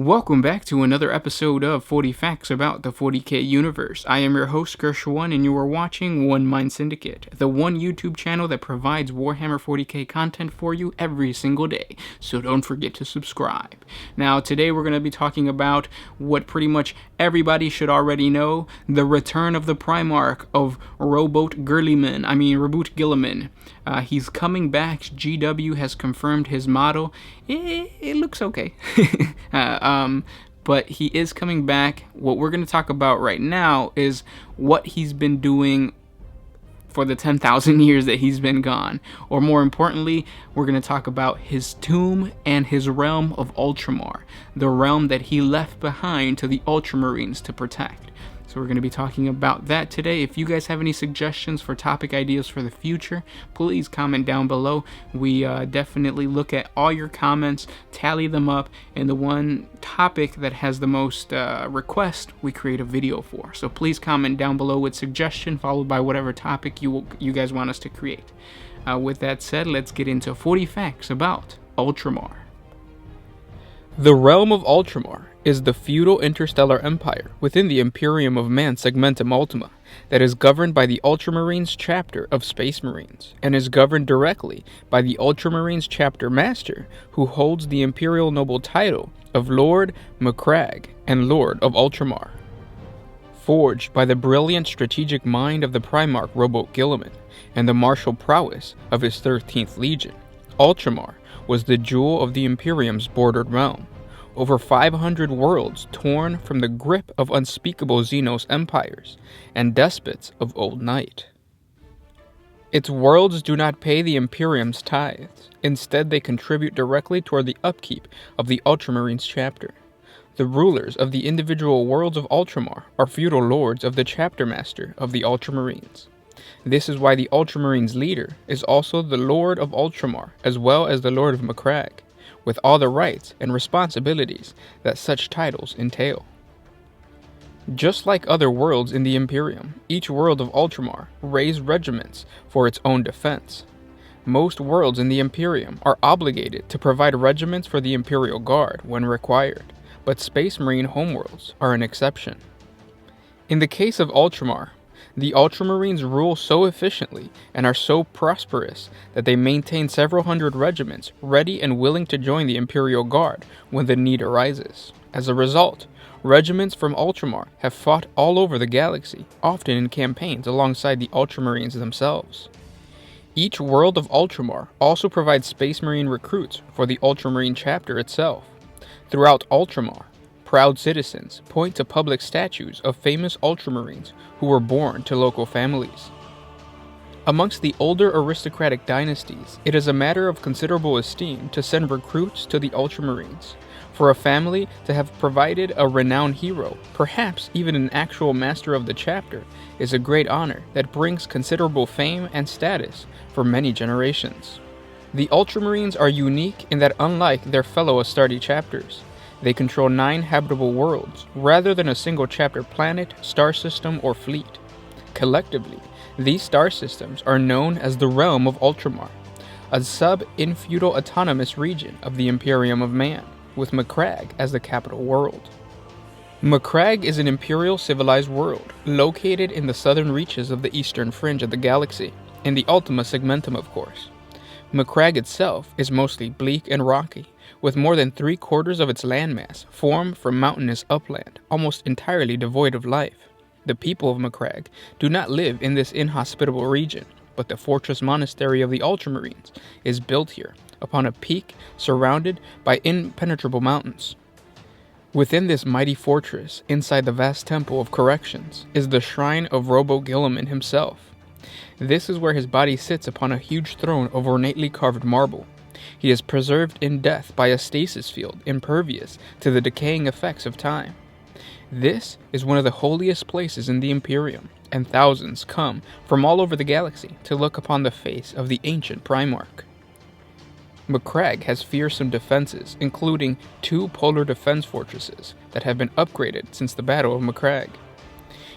Welcome back to another episode of 40 Facts about the 40K universe. I am your host, Gershwan, and you are watching One Mind Syndicate, the one YouTube channel that provides Warhammer 40K content for you every single day, so don't forget to subscribe. Now, today we're going to be talking about what pretty much everybody should already know, the return of the Primarch of Roboute Guilliman. He's coming back. GW has confirmed his model. It looks okay. But he is coming back. What we're going to talk about right now is what he's been doing for the 10,000 years that he's been gone. Or more importantly, we're going to talk about his tomb and his realm of Ultramar, the realm that he left behind to the Ultramarines to protect. So we're going to be talking about that today. If you guys have any suggestions for topic ideas for the future, please comment down below. We definitely look at all your comments, tally them up, and the one topic that has the most requests, we create a video for. So please comment down below with suggestion, followed by whatever topic you guys want us to create. With that said, let's get into 40 facts about Ultramar. The realm of Ultramar is the feudal interstellar empire within the Imperium of Man Segmentum Ultima that is governed by the Ultramarines chapter of Space Marines, and is governed directly by the Ultramarines chapter master, who holds the imperial noble title of Lord Macragge and Lord of Ultramar. Forged by the brilliant strategic mind of the Primarch Roboute Guilliman and the martial prowess of his 13th Legion, Ultramar was the jewel of the Imperium's bordered realm. Over 500 worlds torn from the grip of unspeakable Xenos empires and despots of old night. Its worlds do not pay the Imperium's tithes. Instead, they contribute directly toward the upkeep of the Ultramarines chapter. The rulers of the individual worlds of Ultramar are feudal lords of the chapter master of the Ultramarines. This is why the Ultramarines leader is also the Lord of Ultramar, as well as the Lord of Macragge, with all the rights and responsibilities that such titles entail. Just like other worlds in the Imperium, each world of Ultramar raised regiments for its own defense. Most worlds in the Imperium are obligated to provide regiments for the Imperial Guard when required, but Space Marine homeworlds are an exception. In the case of Ultramar, the Ultramarines rule so efficiently and are so prosperous that they maintain several hundred regiments ready and willing to join the Imperial Guard when the need arises. As a result, regiments from Ultramar have fought all over the galaxy, often in campaigns alongside the Ultramarines themselves. Each world of Ultramar also provides Space Marine recruits for the Ultramarine chapter itself. Throughout Ultramar, proud citizens point to public statues of famous Ultramarines who were born to local families. Amongst the older aristocratic dynasties, it is a matter of considerable esteem to send recruits to the Ultramarines. For a family to have provided a renowned hero, perhaps even an actual master of the chapter, is a great honor that brings considerable fame and status for many generations. The Ultramarines are unique in that, unlike their fellow Astarte chapters, they control 9 habitable worlds, rather than a single chapter planet, star system, or fleet. Collectively, these star systems are known as the Realm of Ultramar, a sub-infeudal autonomous region of the Imperium of Man, with Macragge as the capital world. Macragge is an imperial civilized world, located in the southern reaches of the eastern fringe of the galaxy, in the Ultima Segmentum, of course. Macragge itself is mostly bleak and rocky, with more than 3/4 of its landmass formed from mountainous upland, almost entirely devoid of life. The people of Macragge do not live in this inhospitable region, but the fortress monastery of the Ultramarines is built here, upon a peak surrounded by impenetrable mountains. Within this mighty fortress, inside the vast temple of corrections, is the shrine of Roboute Guilliman himself. This is where his body sits upon a huge throne of ornately carved marble. He is preserved in death by a stasis field impervious to the decaying effects of time. This is one of the holiest places in the Imperium, and thousands come from all over the galaxy to look upon the face of the ancient Primarch. Macragge has fearsome defenses, including 2 polar defense fortresses that have been upgraded since the Battle of Macragge.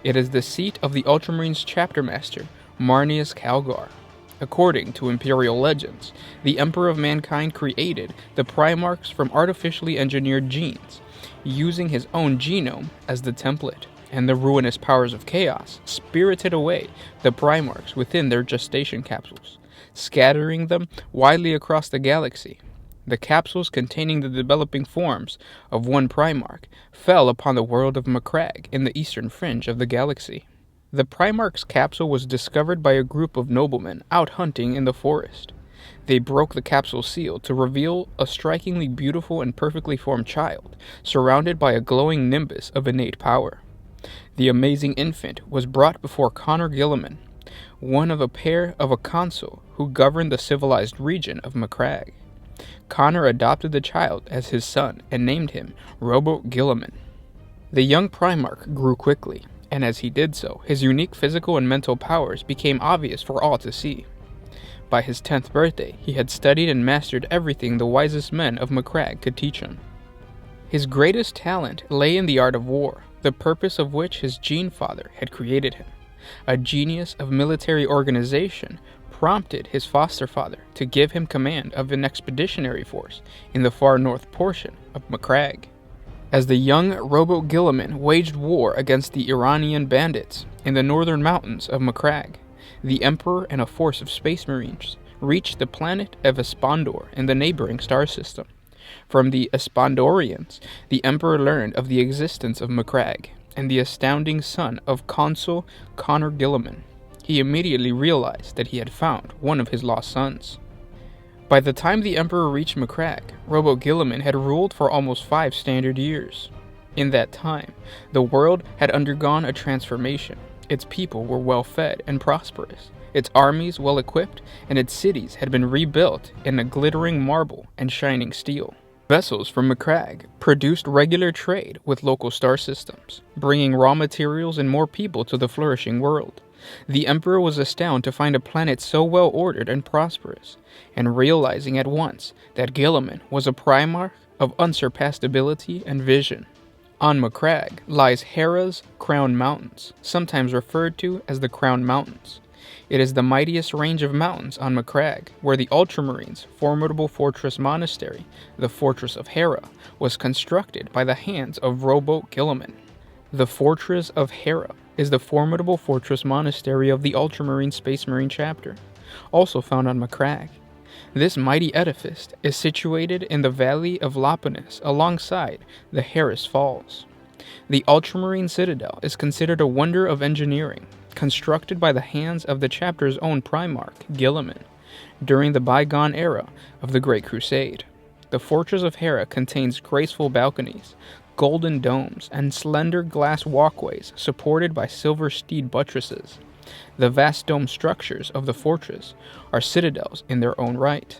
It is the seat of the Ultramarines chapter master, Marneus Calgar. According to Imperial legends, the Emperor of Mankind created the Primarchs from artificially engineered genes, using his own genome as the template, and the ruinous powers of chaos spirited away the Primarchs within their gestation capsules, scattering them widely across the galaxy. The capsules containing the developing forms of one Primarch fell upon the world of Macragge in the eastern fringe of the galaxy. The Primarch's capsule was discovered by a group of noblemen out hunting in the forest. They broke the capsule seal to reveal a strikingly beautiful and perfectly formed child, surrounded by a glowing nimbus of innate power. The amazing infant was brought before Connor Guilliman, one of a pair of a consul who governed the civilized region of Macragge. Connor adopted the child as his son and named him Roboute Guilliman. The young Primarch grew quickly, and as he did so, his unique physical and mental powers became obvious for all to see. By his 10th birthday, he had studied and mastered everything the wisest men of Macragge could teach him. His greatest talent lay in the art of war, the purpose of which his gene father had created him. A genius of military organization prompted his foster father to give him command of an expeditionary force in the far north portion of Macragge. As the young Roboute Guilliman waged war against the Iranian bandits in the northern mountains of Macragge, the Emperor and a force of space marines reached the planet of Espandor in the neighboring star system. From the Espandorians, the Emperor learned of the existence of Macragge and the astounding son of Consul Connor Guilliman. He immediately realized that he had found one of his lost sons. By the time the Emperor reached Macragge, Roboute Guilliman had ruled for almost 5 standard years. In that time, the world had undergone a transformation. Its people were well-fed and prosperous, its armies well-equipped, and its cities had been rebuilt in a glittering marble and shining steel. Vessels from Macragge produced regular trade with local star systems, bringing raw materials and more people to the flourishing world. The Emperor was astounded to find a planet so well-ordered and prosperous, and realizing at once that Guilliman was a Primarch of unsurpassed ability and vision. On Macragge lies Hera's Crown Mountains, sometimes referred to as the Crown Mountains. It is the mightiest range of mountains on Macragge, where the Ultramarines' formidable fortress monastery, the Fortress of Hera, was constructed by the hands of Roboute Guilliman. The Fortress of Hera is the formidable fortress monastery of the Ultramarine Space Marine chapter, also found on Macragge. This mighty edifice is situated in the valley of Loponus alongside the Harris Falls. The Ultramarine Citadel is considered a wonder of engineering, constructed by the hands of the chapter's own Primarch, Guilliman, during the bygone era of the Great Crusade. The Fortress of Hera contains graceful balconies, golden domes, and slender glass walkways supported by silver steed buttresses. The vast dome structures of the fortress are citadels in their own right.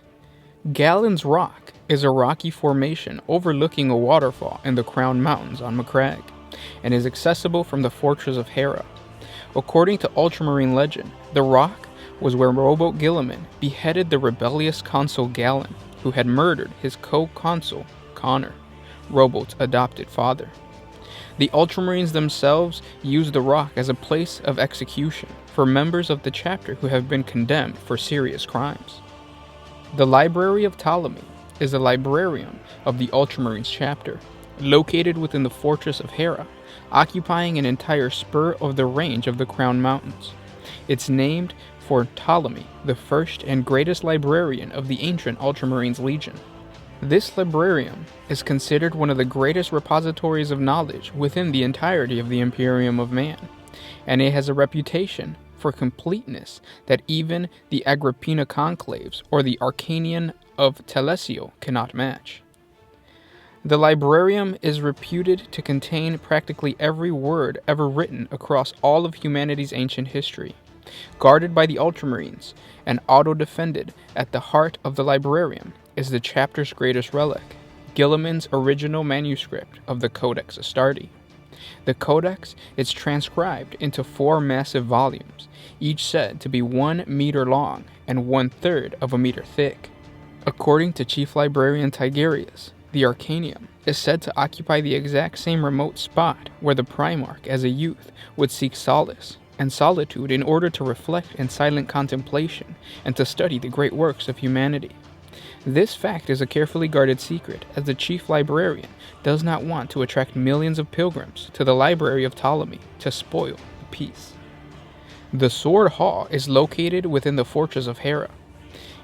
Gallen's Rock is a rocky formation overlooking a waterfall in the Crown Mountains on Macragge, and is accessible from the Fortress of Hera. According to Ultramarine legend, the rock was where Roboute Guilliman beheaded the rebellious consul Gallen, who had murdered his co-consul Connor, Roboute's adopted father. The Ultramarines themselves used the rock as a place of execution for members of the chapter who have been condemned for serious crimes. The Library of Ptolemy is the librarium of the Ultramarines chapter, located within the Fortress of Hera, occupying an entire spur of the range of the Crown Mountains. It's named for Ptolemy, the first and greatest librarian of the ancient Ultramarines Legion. This librarium is considered one of the greatest repositories of knowledge within the entirety of the Imperium of Man, and it has a reputation for completeness that even the Agrippina conclaves or the Arcanian of Telesio cannot match. The librarium is reputed to contain practically every word ever written across all of humanity's ancient history. Guarded by the Ultramarines and auto-defended at the heart of the librarium is the chapter's greatest relic, Guilliman's original manuscript of the Codex Astartes. The Codex is transcribed into 4 massive volumes, each said to be 1 meter long and 1/3 of a meter thick. According to Chief Librarian Tigerius, the Arcanium is said to occupy the exact same remote spot where the Primarch as a youth would seek solace, and solitude in order to reflect in silent contemplation and to study the great works of humanity. This fact is a carefully guarded secret, as the chief librarian does not want to attract millions of pilgrims to the library of Ptolemy to spoil the peace. The Sword Hall is located within the fortress of Hera.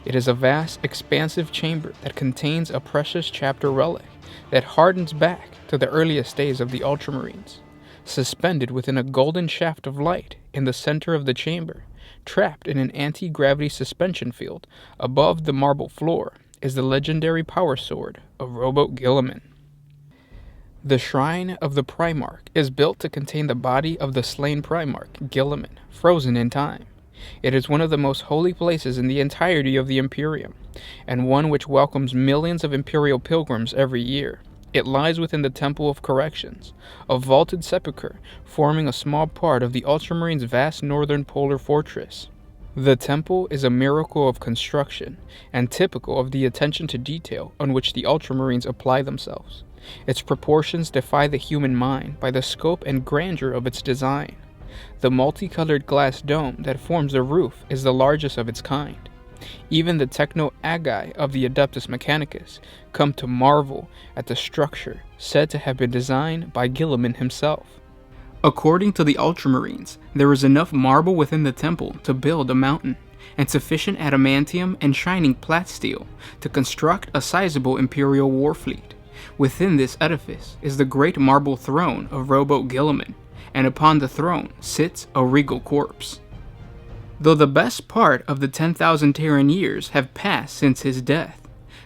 It is a vast, expansive chamber that contains a precious chapter relic that hardens back to the earliest days of the Ultramarines. Suspended within a golden shaft of light in the center of the chamber, trapped in an anti-gravity suspension field above the marble floor, is the legendary power sword of Roboute Guilliman. The Shrine of the Primarch is built to contain the body of the slain Primarch, Guilliman, frozen in time. It is one of the most holy places in the entirety of the Imperium, and one which welcomes millions of Imperial pilgrims every year. It lies within the Temple of Corrections, a vaulted sepulchre forming a small part of the Ultramarines' vast northern polar fortress. The temple is a miracle of construction, and typical of the attention to detail on which the Ultramarines apply themselves. Its proportions defy the human mind by the scope and grandeur of its design. The multicolored glass dome that forms the roof is the largest of its kind. Even the techno-agi of the Adeptus Mechanicus come to marvel at the structure said to have been designed by Guilliman himself. According to the Ultramarines, there is enough marble within the temple to build a mountain, and sufficient adamantium and shining plasteel to construct a sizable Imperial war fleet. Within this edifice is the great marble throne of Roboute Guilliman, and upon the throne sits a regal corpse. Though the best part of the 10,000 Terran years have passed since his death,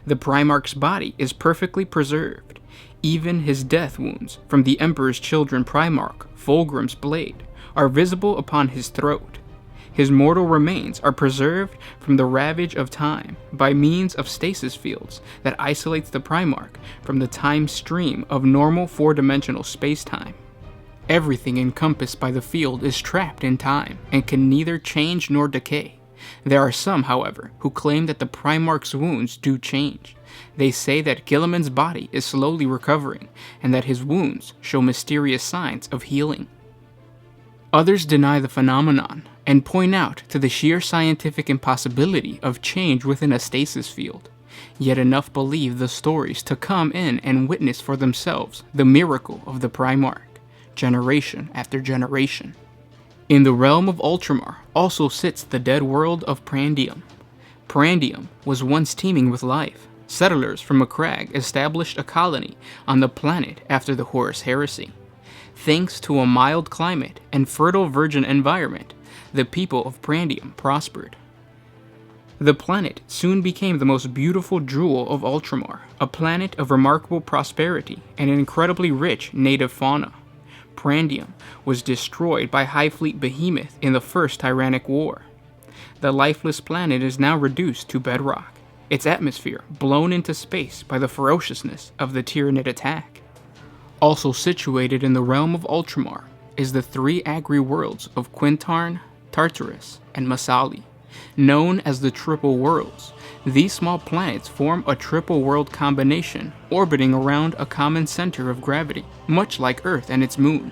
the Primarch's body is perfectly preserved. Even his death wounds from the Emperor's children Primarch, Fulgrim's blade, are visible upon his throat. His mortal remains are preserved from the ravage of time by means of stasis fields that isolates the Primarch from the time stream of normal four-dimensional space-time. Everything encompassed by the field is trapped in time and can neither change nor decay. There are some, however, who claim that the Primarch's wounds do change. They say that Guilliman's body is slowly recovering and that his wounds show mysterious signs of healing. Others deny the phenomenon and point out to the sheer scientific impossibility of change within a stasis field. Yet enough believe the stories to come in and witness for themselves the miracle of the Primarch, generation after generation. In the realm of Ultramar also sits the dead world of Prandium. Prandium was once teeming with life. Settlers from Macragge established a colony on the planet after the Horus Heresy. Thanks to a mild climate and fertile virgin environment, the people of Prandium prospered. The planet soon became the most beautiful jewel of Ultramar, a planet of remarkable prosperity and an incredibly rich native fauna. Prandium was destroyed by High Fleet Behemoth in the First Tyrannic War. The lifeless planet is now reduced to bedrock, its atmosphere blown into space by the ferociousness of the Tyranid attack. Also situated in the realm of Ultramar is the three agri-worlds of Quintarn, Tartarus, and Masali. Known as the Triple Worlds, these small planets form a triple world combination orbiting around a common center of gravity, much like Earth and its moon.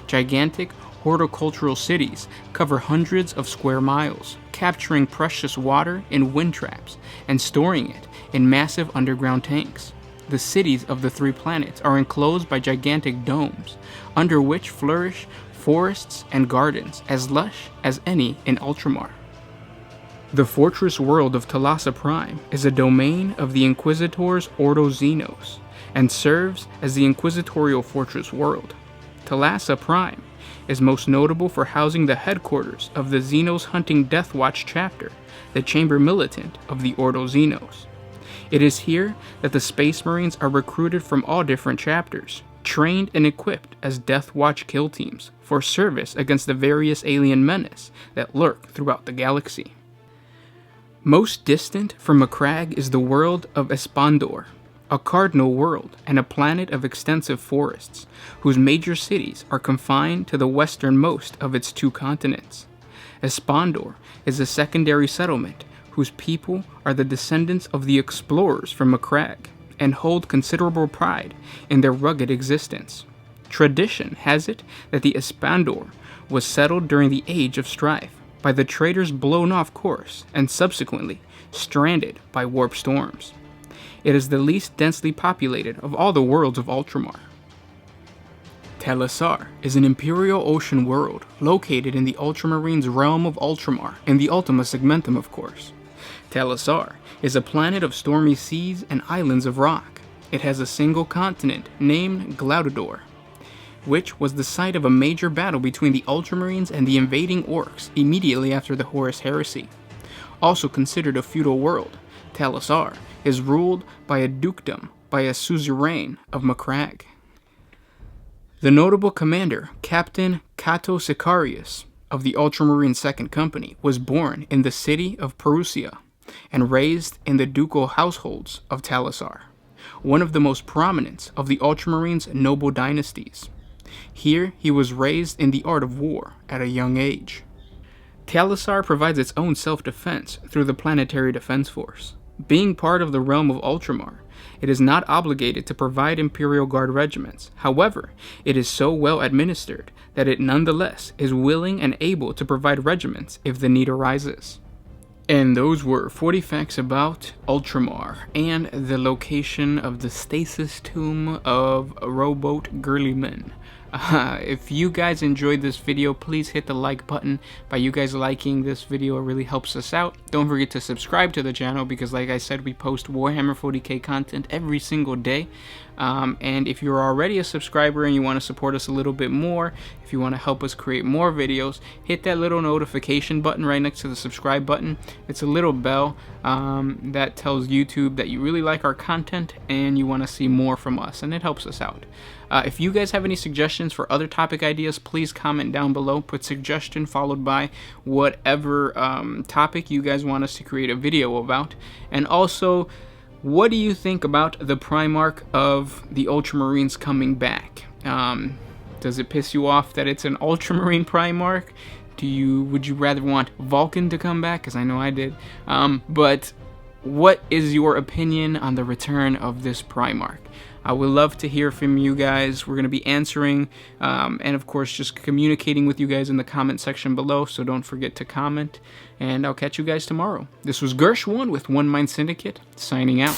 Gigantic horticultural cities cover hundreds of square miles, capturing precious water in wind traps and storing it in massive underground tanks. The cities of the three planets are enclosed by gigantic domes, under which flourish forests and gardens as lush as any in Ultramar. The fortress world of Thalassa Prime is a domain of the Inquisitors Ordo Xenos, and serves as the Inquisitorial Fortress world. Thalassa Prime is most notable for housing the headquarters of the Xenos Hunting Death Watch chapter, the Chamber Militant of the Ordo Xenos. It is here that the Space Marines are recruited from all different chapters, trained and equipped as Death Watch kill teams for service against the various alien menace that lurk throughout the galaxy. Most distant from Macragge is the world of Espandor, a cardinal world and a planet of extensive forests, whose major cities are confined to the westernmost of its two continents. Espandor is a secondary settlement whose people are the descendants of the explorers from Macragge and hold considerable pride in their rugged existence. Tradition has it that the Espandor was settled during the Age of Strife by the traitors blown off course and subsequently stranded by warp storms. It is the least densely populated of all the worlds of Ultramar. Talisar is an Imperial Ocean world located in the Ultramarines realm of Ultramar, in the Ultima Segmentum of course. Talisar is a planet of stormy seas and islands of rock. It has a single continent named Glaudador, which was the site of a major battle between the Ultramarines and the invading orcs immediately after the Horus Heresy. Also considered a feudal world, Talisar is ruled by a dukedom by a suzerain of Macragge. The notable commander, Captain Cato Sicarius of the Ultramarine Second Company, was born in the city of Perusia and raised in the ducal households of Talisar, one of the most prominent of the Ultramarines' noble dynasties. Here he was raised in the art of war at a young age. Talisar provides its own self-defense through the Planetary Defense Force. Being part of the realm of Ultramar, it is not obligated to provide Imperial Guard regiments. However, it is so well administered that it nonetheless is willing and able to provide regiments if the need arises. And those were 40 facts about Ultramar and the location of the stasis tomb of Roboute Guilliman. If you guys enjoyed this video, please hit the like button. By you guys liking this video, it really helps us out. Don't forget to subscribe to the channel because, like I said, we post Warhammer 40K content every single day. And if you're already a subscriber and you want to support us a little bit more, if you want to help us create more videos, hit that little notification button right next to the subscribe button. It's a little bell that tells YouTube that you really like our content and you want to see more from us, and it helps us out. If you guys have any suggestions for other topic ideas, please comment down below. Put suggestion followed by whatever topic you guys want us to create a video about. And also, what do you think about the Primarch of the Ultramarines coming back? Does it piss you off that it's an Ultramarine Primarch? Would you rather want Vulcan to come back? Because I know I did. But what is your opinion on the return of this Primarch? I would love to hear from you guys. We're going to be answering and, of course, just communicating with you guys in the comment section below, so don't forget to comment. And I'll catch you guys tomorrow. This was Gersh1 with One Mind Syndicate, signing out.